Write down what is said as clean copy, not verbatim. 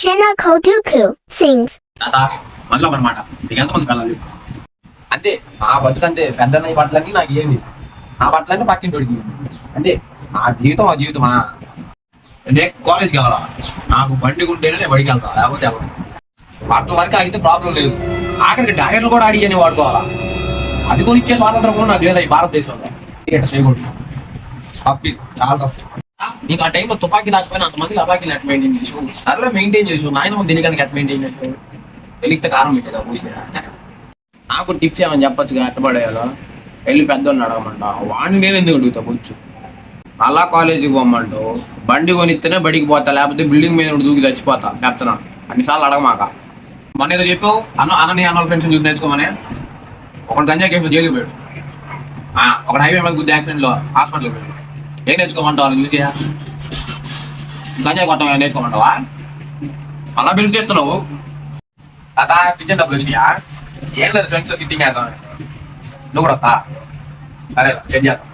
Hina Koduku sings. తాత మనలో అనమాట నీకు ఎంతమంది పిల్లలు అంతే నా బతుకంతే పెద్ద ఈ బట్టలన్నీ నాకు ఇవ్వండి నా బట్టలన్నీ పక్కింటోడికి అంతే నా జీవితం ఆ జీవితమా నేను కాలేజ్కి వెళ్ళాలా నాకు బండి ఉంటేనే నేను బడికి వెళ్తా లేకపోతే ఎవరు బట్టల వరకు అయితే ప్రాబ్లం లేదు ఆఖరికి టైర్లు కూడా అడిగి వాడుకోవాలా అది కొనిచ్చే స్వాతంత్రం కూడా నాకు లేదా ఈ భారతదేశంలో ఇట్లా చేయకూడదు తప్పి చాలా తప్పు నీకు ఆ టైంలో తుపాకీ దాకపోయినా అంతమంది లపాకీలు ఎట్ మెయింటైన్ చేసావు సర్లే మెయింటైన్ చేసావు నాయన దీనికన్నా ఎట్ మెయింటైన్ చేసావు తెలిస్తే కారం పెట్టేదా పూసి నాకు టిప్స్ ఏమని చెప్పొచ్చుగా ఎట్టబడేయాలో వెళ్ళి పెద్దోళ్ళని అడగమంట వాడిని నేను ఎందుకు అడుగుతా వచ్చు అలా కాలేజీకి పోమంటావు బండి కొనిస్తేనే బడికి పోతా లేకపోతే బిల్డింగ్ మీద దూకి చచ్చిపోతా చెప్తున్నా అన్నిసార్లు అడగమాక మొన్న ఏదో చెప్పావు అన్నని అన్న ఫ్రెండ్స్ చూసి నేర్చుకోమని ఒకటి గంజా కేసులో జైలుకి పోయాడు ఒక హైవే మీద గుద్ది యాక్సిడెంట్లో హాస్పిటల్కి పోయాడు ఏం నేర్చుకోమంటావు వాళ్ళని చూసి గంజా కొట్టం నేర్చుకోమంటావా అలా బిల్డ్ చేస్తున్నావు తాత పిచ్చర్ డబ్బులు వచ్చినాయా ఏం లేదు ఫ్రెండ్స్ సిట్టింగ్ వేద్దాం నువ్వు కూడా వస్తా సరే చేద్దాం